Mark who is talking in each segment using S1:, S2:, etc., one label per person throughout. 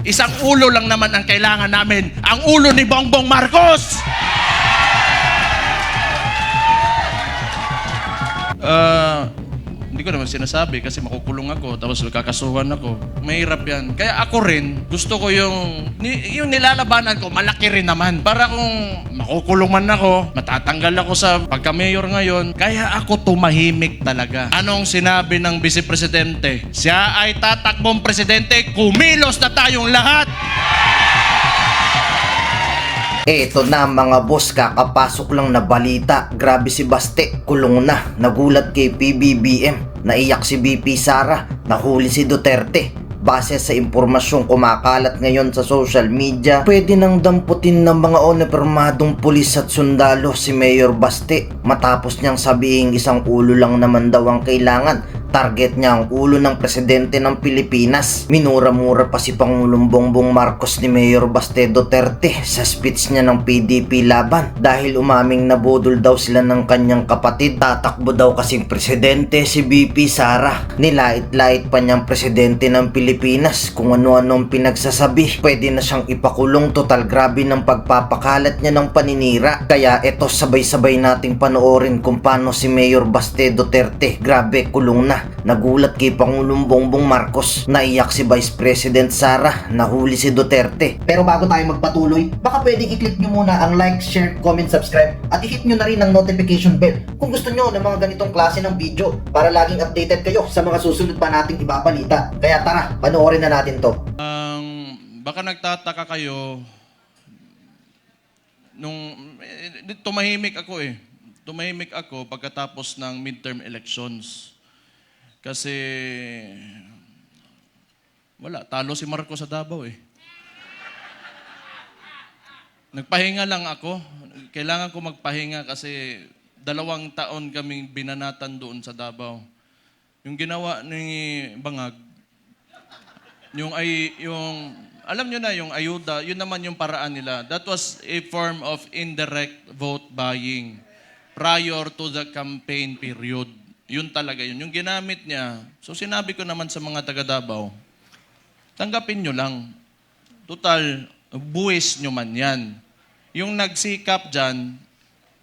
S1: Isang ulo lang naman ang kailangan namin, ang ulo ni Bongbong Marcos! Hindi ko naman sinasabi kasi makukulong ako tapos kakasuhan ako. Mahirap yan. Kaya ako rin, gusto ko yung nilalabanan ko, malaki rin naman. Para kung makukulong man ako, matatanggal ako sa pagka-mayor ngayon, kaya ako tumahimik talaga. Anong sinabi ng Vice Presidente? Siya ay tatakbong presidente, kumilos na tayong lahat!
S2: Eto na mga boss, kakapasok lang na balita. Grabe si Baste, kulong na. Nagulat kay PBBM. Naiyak si BP Sara. Nahuli si Duterte. Base sa impormasyong kumakalat ngayon sa social media, pwede nang damputin ng mga unipormadong pulis at sundalo si Mayor Baste matapos niyang sabihing isang ulo lang naman daw ang kailangan. Target niya ang ulo ng presidente ng Pilipinas. Minura-mura pa si Pangulong Bongbong Marcos ni Mayor Baste Duterte sa speech niya ng PDP laban dahil umaming nabudol daw sila ng kanyang kapatid. Tatakbo daw kasing presidente si BP Sara. Nilait-lait pa niyang presidente ng Pilipinas kung ano-anong pinagsasabi. Pwede na siyang ipakulong. Total grabe ng pagpapakalat niya ng paninira. Kaya eto, sabay-sabay nating panoorin kung paano si Mayor Baste Duterte grabe kulong na. Nagulat kay Pangulong Bongbong Marcos. Naiyak si Vice President Sara. Nahuli si Duterte. Pero bago tayo magpatuloy, baka pwedeng i-click nyo muna ang like, share, comment, subscribe at i-hit nyo na rin ang notification bell kung gusto nyo ng mga ganitong klase ng video para laging updated kayo sa mga susunod pa nating ibabalita. Kaya tara, panoorin na natin to.
S1: Baka nagtataka kayo, tumahimik ako eh. Tumahimik ako pagkatapos ng midterm elections. Kasi, wala, talo si Marcos sa Davao eh. Nagpahinga lang ako. Kailangan ko magpahinga kasi 2 taon kaming binanatan doon sa Davao. Yung ginawa ni Bangag, alam nyo na, yung ayuda, yun naman yung paraan nila. That was a form of indirect vote buying prior to the campaign period. Yun talaga yun. Yung ginamit niya, so sinabi ko naman sa mga taga Davao, tanggapin nyo lang. Total, buwis nyo man yan. Yung nagsikap dyan,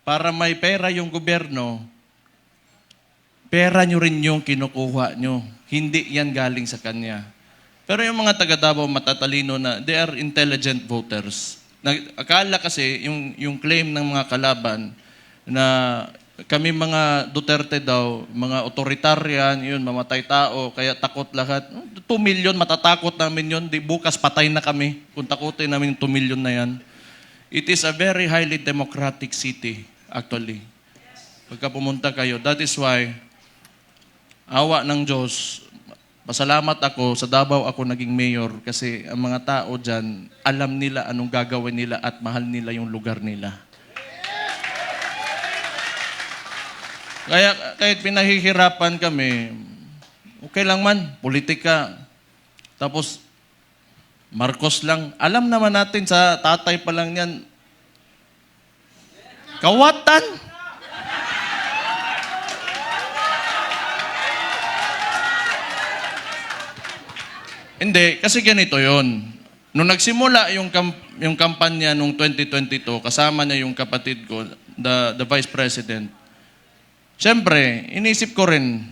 S1: para may pera yung gobyerno, pera nyo rin yung kinukuha nyo. Hindi yan galing sa kanya. Pero yung mga taga Davao matatalino na, they are intelligent voters. Akala kasi, yung claim ng mga kalaban, na kami mga Duterte daw, mga authoritarian, yun, mamatay tao, kaya takot lahat. 2 million, matatakot namin yun. Di bukas patay na kami kung takutin namin yung 2 million na yan. It is a very highly democratic city, actually. Pagka pumunta kayo, that is why, awa ng Diyos, pasalamat ako, sa Davao ako naging mayor kasi ang mga tao dyan, alam nila anong gagawin nila at mahal nila yung lugar nila. Kaya kahit pinahihirapan kami, okay lang man, politika. Tapos, Marcos lang. Alam naman natin sa tatay pa lang yan, kawatan. Hindi, kasi ganito yon. Nung nagsimula yung kampanya nung 2022, kasama niya yung kapatid ko, the Vice President, siyempre, inisip ko rin,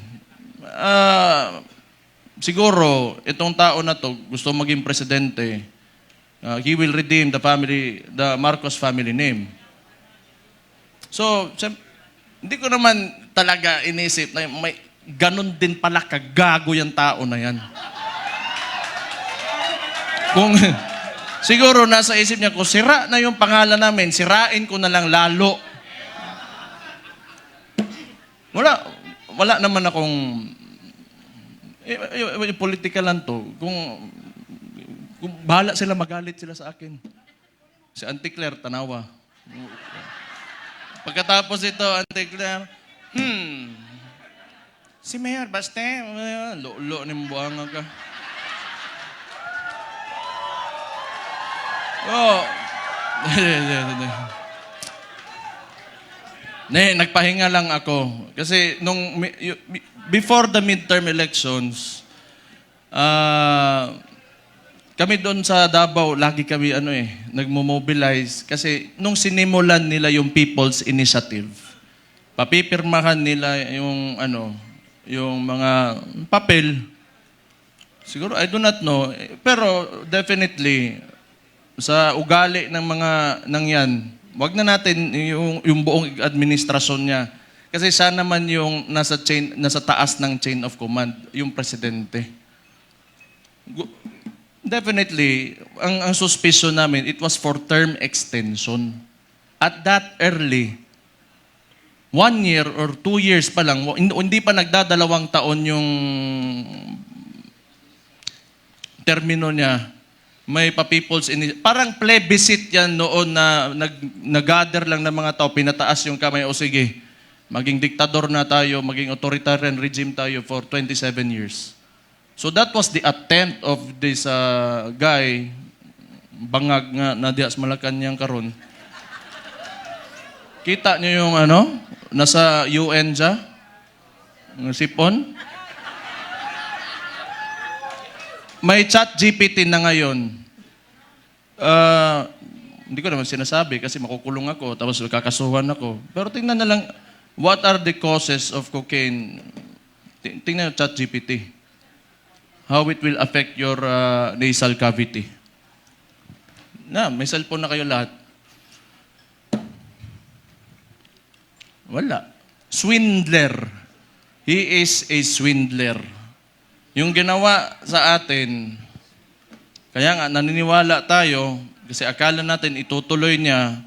S1: siguro, itong tao na to, gusto maging presidente, he will redeem the Marcos family name. So, hindi ko naman talaga inisip na may ganun din pala kagago yung tao na yan. Kung, siguro nasa isip niya, kung sira na yung pangalan namin, sirain ko na lang lalo. Wala naman akong politika lang to. Kung bahala sila, magalit sila sa akin. Si Auntie Claire, tanawa. Pagkatapos ito, Auntie Claire, si Mayor Baste, lo ni mbuanga ka. Oh. Nagpahinga lang ako. Kasi before the midterm elections, kami doon sa Davao, lagi kami nagmo-mobilize kasi nung sinimulan nila yung People's Initiative, papipirmahan nila yung mga papel. Siguro, I do not know. Pero definitely, sa ugali ng mga nangyan, wag na natin yung buong administrasyon niya. Kasi siya naman yung nasa taas ng chain of command, yung presidente. Definitely, ang suspicion namin, it was for term extension. At that early, 1 year or 2 years pa lang, hindi pa nagdadalawang taon yung termino niya, may pa-people's parang plebiscite yan noon na nag-gather lang ng mga tao, pinataas yung kamay, o sige, maging diktador na tayo, maging authoritarian regime tayo for 27 years. So that was the attempt of this guy, bangag nga na dias Malacanang karon. Kita niyo yung nasa UN siya, sipon. May chat GPT na ngayon. Hindi ko naman sinasabi kasi makukulong ako, tapos kakasuhan ako. Pero tingnan na lang, what are the causes of cocaine? Tingnan yung chat GPT. How it will affect your nasal cavity. May cellphone na kayo lahat. Wala. Swindler. He is a swindler. Yung ginawa sa atin, kaya nga naniniwala tayo, kasi akala natin itutuloy niya.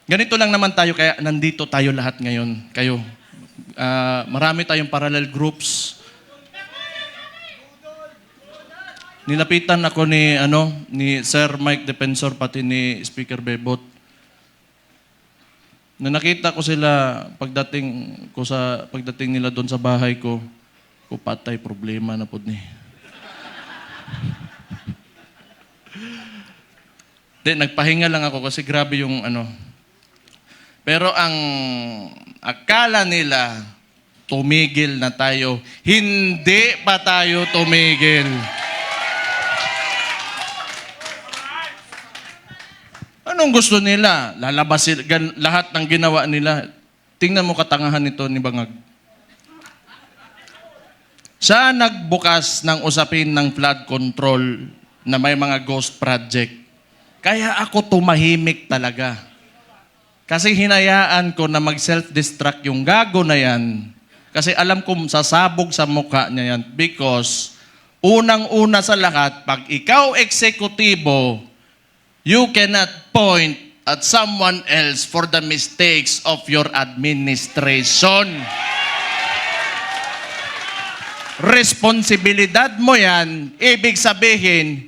S1: Ganito lang naman tayo, kaya nandito tayo lahat ngayon. Kayo. Marami tayong parallel groups. Nilapitan ako ni Sir Mike Defensor, pati ni Speaker Bebot. Na nakita ko sila pagdating nila doon sa bahay ko, patay problema na po ni. Nagpahinga lang ako kasi grabe yung Pero ang akala nila, tumigil na tayo. Hindi pa tayo tumigil. Anong gusto nila? Lalabas lahat ng ginawa nila. Tingnan mo katangahan nito ni Bangag. Siya nagbukas ng usapin ng flood control na may mga ghost project. Kaya ako tumahimik talaga. Kasi hinayaan ko na mag-self-destruct yung gago na yan. Kasi alam ko sasabog sa mukha niya yan. Because unang-una sa lahat, pag ikaw eksekutibo, you cannot point at someone else for the mistakes of your administration. Responsibilidad mo yan, ibig sabihin,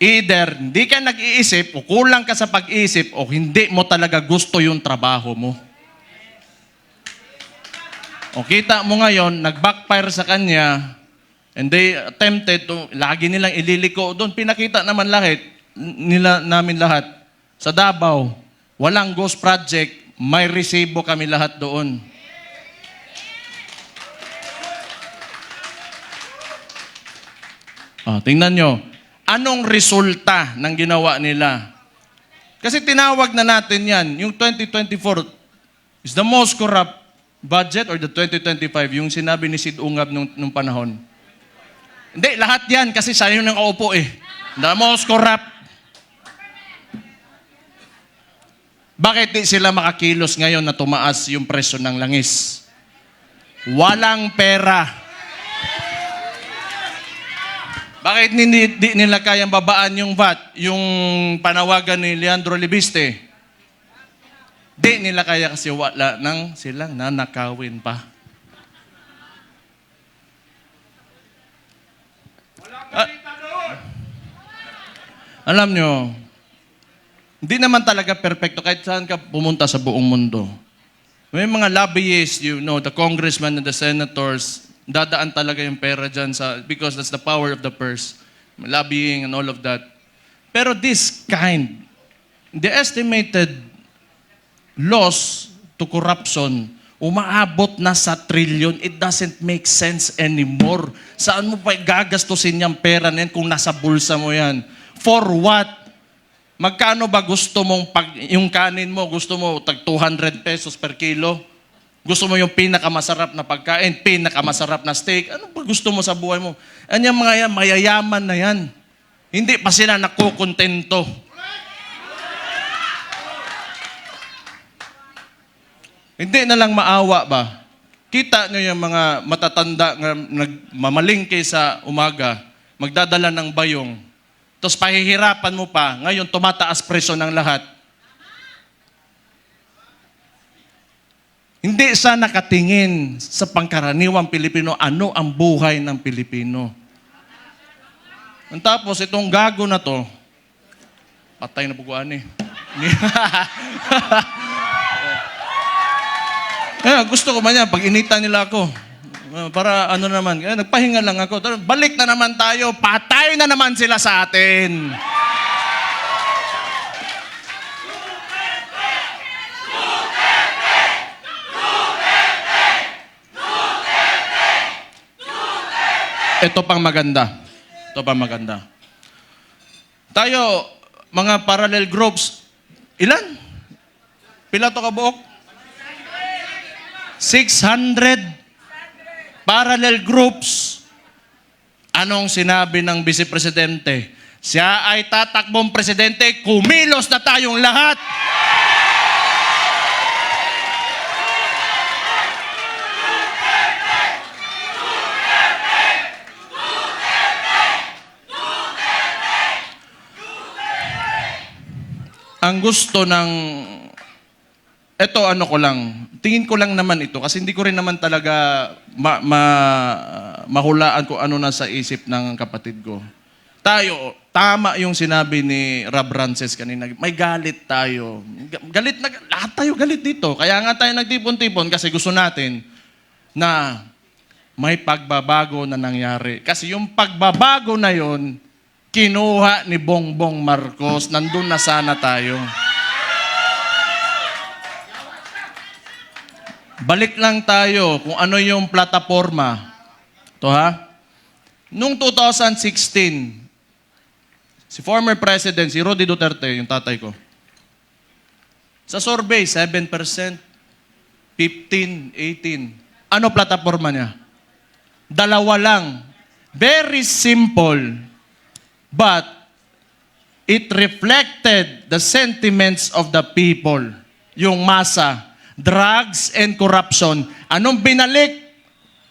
S1: either hindi ka nag-iisip o kulang ka sa pag-iisip o hindi mo talaga gusto yung trabaho mo. O kita mo ngayon, nag-backfire sa kanya, and they attempted to, lagi nilang ililiko doon. Pinakita naman namin lahat. Sa Davao, walang ghost project, may resibo kami lahat doon. Tingnan nyo. Anong resulta ng ginawa nila? Kasi tinawag na natin yan. Yung 2024 is the most corrupt budget, or the 2025, yung sinabi ni Sid Ungab nung panahon. Hindi, lahat yan kasi siya yung nakaupo eh. The most corrupt. Bakit di sila makakilos ngayon na tumaas yung presyo ng langis? Walang pera. Bakit di nila kayang babaan yung VAT, yung panawagan ni Leandro Libiste? Di nila kaya kasi wala nang silang nanakawin pa. Alam nyo, hindi naman talaga perfecto kahit saan ka pumunta sa buong mundo. May mga lobbyists, the congressmen and the senators, dadaan talaga yung pera dyan because that's the power of the purse. Lobbying and all of that. Pero the estimated loss to corruption umaabot na sa trillion. It doesn't make sense anymore. Saan mo pa gagastusin yung pera na yan kung nasa bulsa mo yan? For what? Magkano ba gusto mong, yung kanin mo, gusto mo tag 200 pesos per kilo? Gusto mo yung pinakamasarap na pagkain, pinakamasarap na steak? Ano ba gusto mo sa buhay mo? Ano yung mga yan, mayayaman na yan. Hindi pa sila nakukontento. Hindi na lang maawa ba? Kita nyo yung mga matatanda na nagmamalingke sa umaga, magdadala ng bayong, tapos pahihirapan mo pa, ngayon tumataas presyo ng lahat. Hindi sa nakatingin sa pangkaraniwang Pilipino, ano ang buhay ng Pilipino. Ang tapos, itong gago na to, patay na buguan eh. Gusto ko man yan, pag initan nila ako, para ano naman, nagpahinga lang ako. Balik na naman tayo, patay na naman sila sa atin. Ito pang maganda. Ito pang maganda. Tayo, mga parallel groups, ilan? Pila to kabuok? 600 parallel groups. Anong sinabi ng Vice Presidente? Siya ay tatakbong presidente, kumilos na tayong lahat. Ang gusto ng ano ko lang, tingin ko lang naman ito kasi hindi ko rin naman talaga mahulaan kung ano nasa isip ng kapatid ko. Tayo, tama yung sinabi ni Rob Rances kanina, may galit tayo. Galit na, lahat tayo galit dito. Kaya nga tayo nagtipon-tipon kasi gusto natin na may pagbabago na nangyari. Kasi yung pagbabago na yon, kinuha ni Bongbong Marcos, nandun na sana tayo. Balik lang tayo kung ano yung plataforma. Ito ha. Noong 2016, si former President, si Roddy Duterte, yung tatay ko, sa survey, 7%, 15, 18. Ano plataforma niya? Dalawa lang. Very simple. But it reflected the sentiments of the people. Yung masa. Drugs and corruption. Anong binalik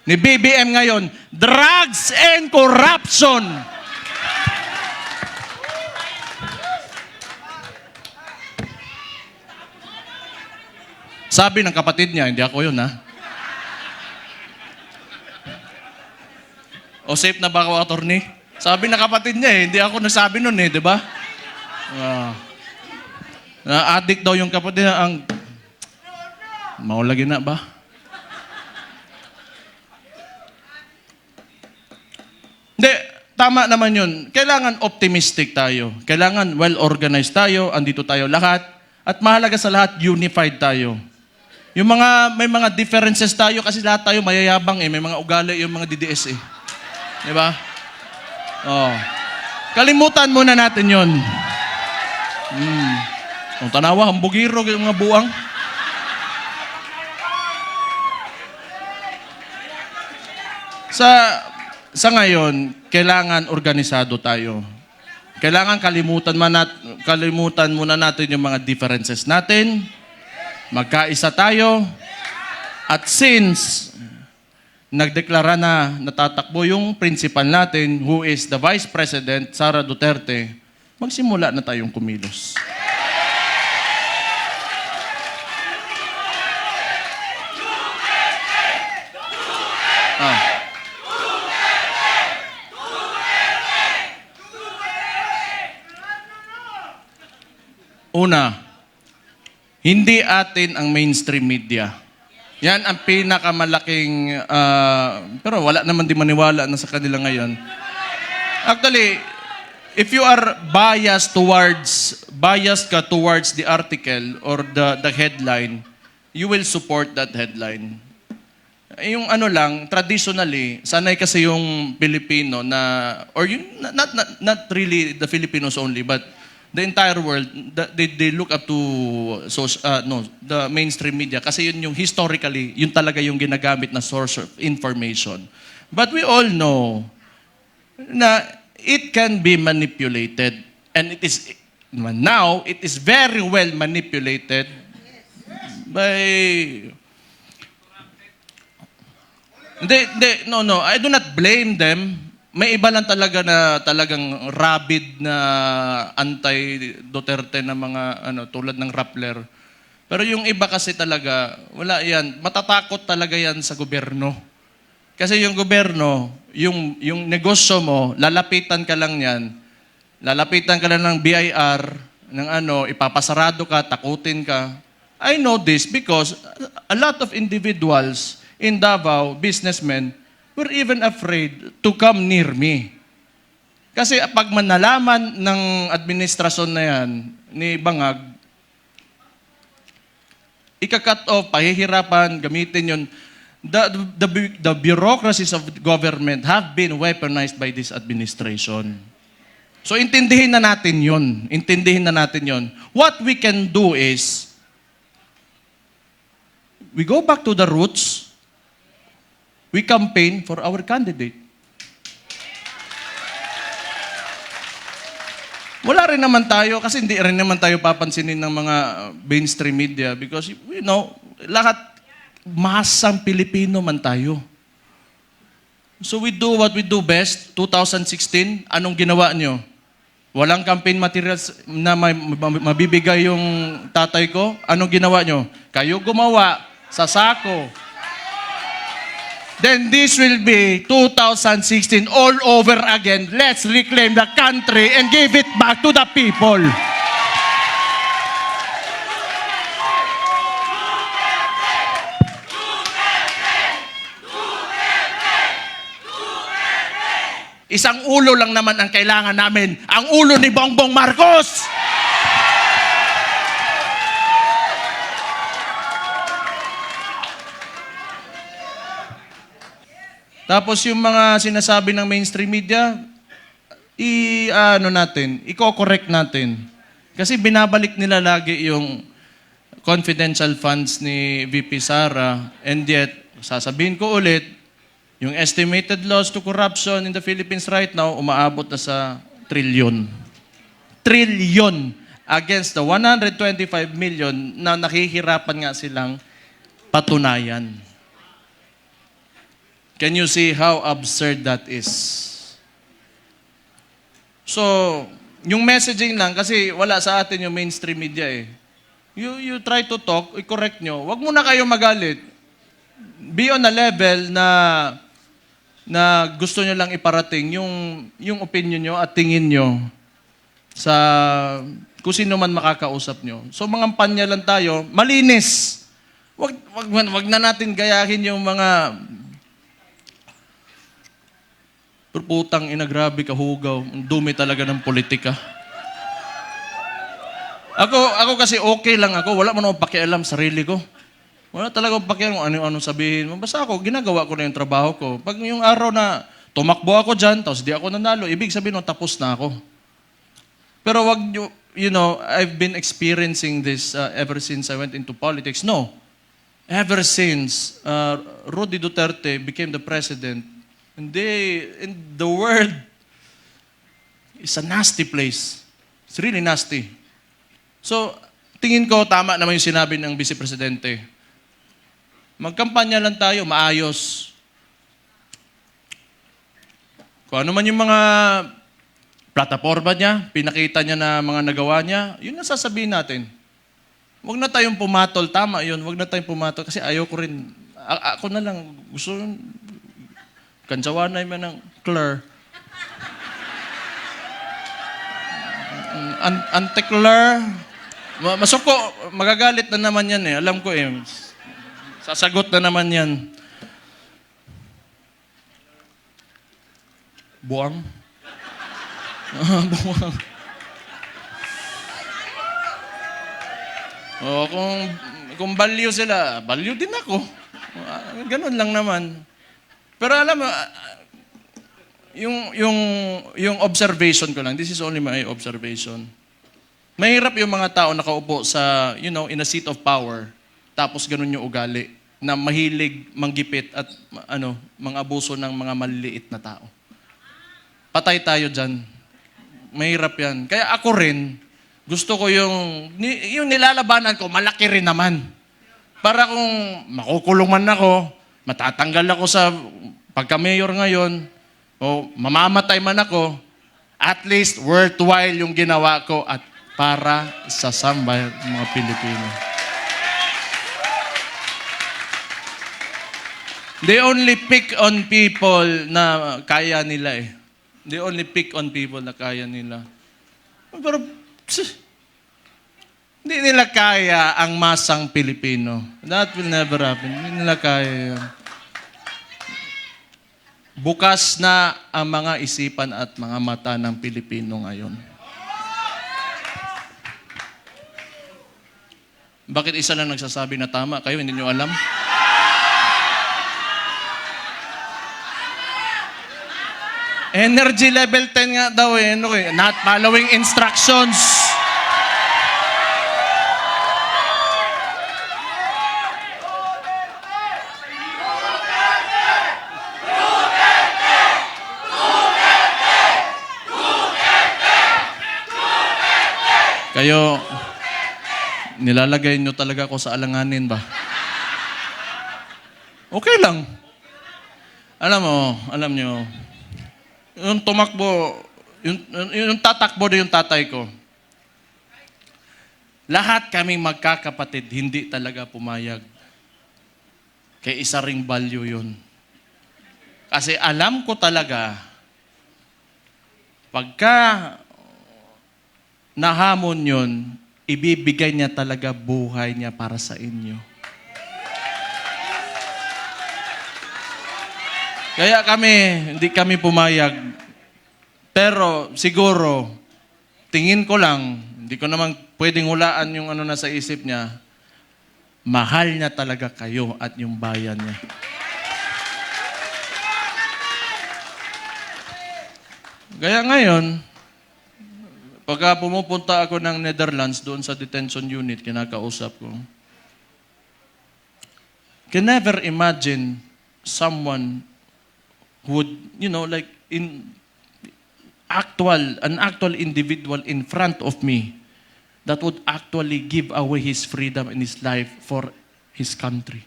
S1: ni BBM ngayon? Drugs and corruption. Sabi ng kapatid niya, hindi ako yun ha. O safe na ba ako, attorney? Sabi ng kapatid niya hindi ako nasabi nun di ba? Na-addict daw yung kapatid niya, ang maulagi na ba? Hindi, tama naman yun. Kailangan optimistic tayo. Kailangan well-organized tayo, andito tayo lahat. At mahalaga sa lahat, unified tayo. Yung may mga differences tayo kasi lahat tayo mayayabang may mga ugali yung mga DDS Di ba? Kalimutan muna natin yun. Ang tanawa, hambugiro, yung mga buwang. Sa ngayon, kailangan organisado tayo. Kailangan kalimutan muna natin yung mga differences natin. Magkaisa tayo. At since nagdeklara na natatakbo yung principal natin, who is the Vice President, Sara Duterte, magsimula na tayong kumilos. Una, hindi atin ang mainstream media. Yan ang pinakamalaking, pero wala naman di maniwala na sa kanila ngayon. Actually, if you are biased ka towards the article or the headline, you will support that headline. Yung ano lang, traditionally, sanay kasi yung Pilipino na, or yung, not really the Filipinos only, but the entire world, they look up to the mainstream media kasi yun yung historically, yun talaga yung ginagamit na source of information. But we all know na it can be manipulated, and now it is very well manipulated by... No, I do not blame them. May iba lang talaga na talagang rabid na anti-Duterte na mga tulad ng Rappler. Pero yung iba kasi talaga, wala yan. Matatakot talaga yan sa gobyerno. Kasi yung gobyerno, yung negosyo mo, lalapitan ka lang yan. Lalapitan ka lang ng BIR, ng ipapasarado ka, takutin ka. I know this because a lot of individuals in Davao, businessmen, were even afraid to come near me. Kasi pag manalaman ng administrasyon na yan, ni Bangag, ika-cut off, pahihirapan, gamitin yun. The bureaucracies of government have been weaponized by this administration. So intindihin na natin yun. Intindihin na natin yun. What we can do is, we go back to the roots. We campaign for our candidate. Wala rin naman tayo, kasi hindi rin naman tayo papansinin ng mga mainstream media because, lahat, masang Pilipino man tayo. So we do what we do best. 2016, anong ginawa nyo? Walang campaign materials na mabibigay yung tatay ko. Anong ginawa nyo? Kayo gumawa sa sako. Then this will be 2016 all over again. Let's reclaim the country and give it back to the people. Isang ulo lang naman ang kailangan namin. Ang ulo ni Bongbong Marcos! Tapos yung mga sinasabi ng mainstream media, i-correct natin. Kasi binabalik nila lagi yung confidential funds ni VP Sara, and yet, sasabihin ko ulit, yung estimated loss to corruption in the Philippines right now, umaabot na sa trilyon. Trilyon against the 125 million na nakihirapan nga silang patunayan. Can you see how absurd that is? So, yung messaging lang, kasi wala sa atin yung mainstream media eh. You try to talk, i-correct nyo. Huwag muna kayo magalit. Be on a level na gusto nyo lang iparating yung opinion nyo at tingin nyo sa kung sino man makakausap nyo. So, mga panya lang tayo, malinis. Wag na natin gayahin yung mga putang ina, grabe kahugaw. Ang dumi talaga ng politika. Ako kasi okay lang ako. Wala man akong pakialam sa sarili ko. Wala talaga akong pakialam kung ano-ano sabihin mo. Basta ako, ginagawa ko na yung trabaho ko. Pag yung araw na tumakbo ako dyan, tapos di ako nanalo, ibig sabihin mo, tapos na ako. Pero wag nyo, I've been experiencing this ever since I went into politics. No. Ever since Rudy Duterte became the president, and the world is a nasty place. It's really nasty. So, tingin ko, tama naman yung sinabi ng Vice Presidente. Magkampanya lang tayo, maayos. Kung ano man yung mga plataforma niya, pinakita niya na mga nagawa niya, yun ang sasabihin natin. Huwag na tayong pumatol. Tama yun, huwag na tayong pumatol. Kasi ayaw ko rin. Ako na lang, gusto kansawanay man ng Claire. Ante-Claire. Masuko, magagalit na naman yan eh. Alam ko eh. Sasagot na naman yan. Buwang? Buwang. Kung Kung value sila, value din ako. Ganun lang naman. Pero alam mo, yung observation ko lang, this is only my observation. Mahirap yung mga tao nakaupo sa, in a seat of power, tapos ganun yung ugali, na mahilig manggipit at mga abuso ng mga maliliit na tao. Patay tayo dyan. Mahirap yan. Kaya ako rin, gusto ko yung nilalabanan ko, malaki rin naman. Para kung makukulong man ako, matatanggal ako sa pagka-mayor ngayon, o mamamatay man ako, at least worthwhile yung ginawa ko at para sa sambayan ng mga Pilipino. They only pick on people na kaya nila eh. They only pick on people na kaya nila. Pero, hindi nila kaya ang masang Pilipino. That will never happen. Hindi nila kaya yun. Bukas na ang mga isipan at mga mata ng Pilipino ngayon. Bakit isa lang nagsasabi na tama? Kayo, hindi nyo alam? Energy level 10 nga daw eh. Not following instructions. Kayo, nilalagay nyo talaga ako sa alanganin ba? Okay lang. Alam nyo, yung tumakbo, yung tatakbo na yung tatay ko, lahat kaming magkakapatid, hindi talaga pumayag. Kaya isa ring value yun. Kasi alam ko talaga, pagka nahamon yun, ibibigay niya talaga buhay niya para sa inyo. Kaya hindi kami pumayag. Pero siguro, tingin ko lang, hindi ko naman pwedeng hulaan yung nasa isip niya, mahal niya talaga kayo at yung bayan niya. Kaya ngayon, pagka pumupunta ako ng Netherlands doon sa detention unit, kinakausap ko, can never imagine someone who would, like an actual individual in front of me that would actually give away his freedom and his life for his country.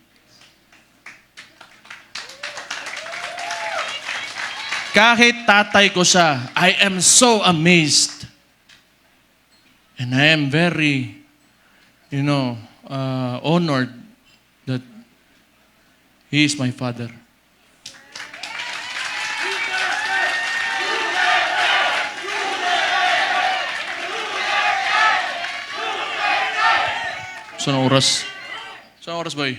S1: Kahit tatay ko siya, I am so amazed. And I am very, honored that he is my father. Saan oras? Saan oras ba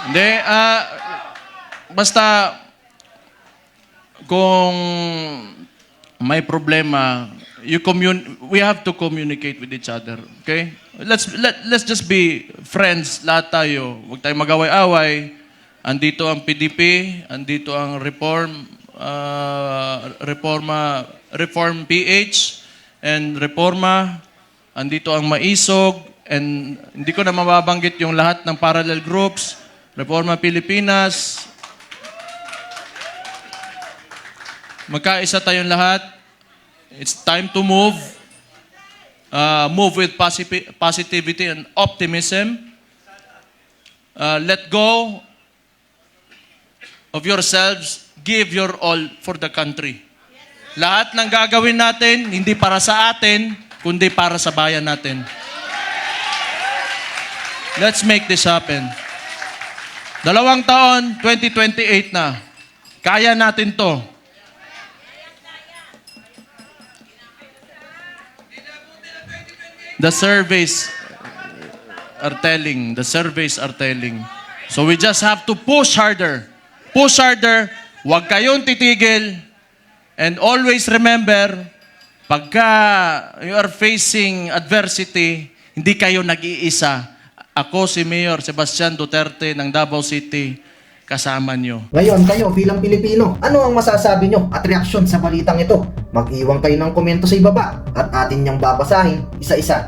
S1: Hindi, basta kung may problema, we have to communicate with each other. Okay? Let's just be friends, lahat tayo. Huwag tayong mag-away-away. Andito ang PDP, andito ang Reform PH, and Reforma, andito ang Maisog, and hindi ko na mababanggit yung lahat ng parallel groups, Reforma Pilipinas. Magkaisa tayong lahat. It's time to move. Move with positivity and optimism. Let go of yourselves. Give your all for the country. Lahat ng gagawin natin, hindi para sa atin, kundi para sa bayan natin. Let's make this happen. 2 taon, 2028 na. Kaya natin to. The surveys are telling. So we just have to push harder. Push harder. Huwag kayong titigil. And always remember, Pagka you are facing adversity, hindi kayo nag-iisa. Ako si Mayor Sebastian Duterte ng Davao City, kasama nyo.
S2: Ngayon kayo bilang Pilipino, ano ang masasabi nyo at reaksyon sa balitang ito? Mag-iwan kayo ng komento sa ibaba at atin niyang babasahin isa-isa.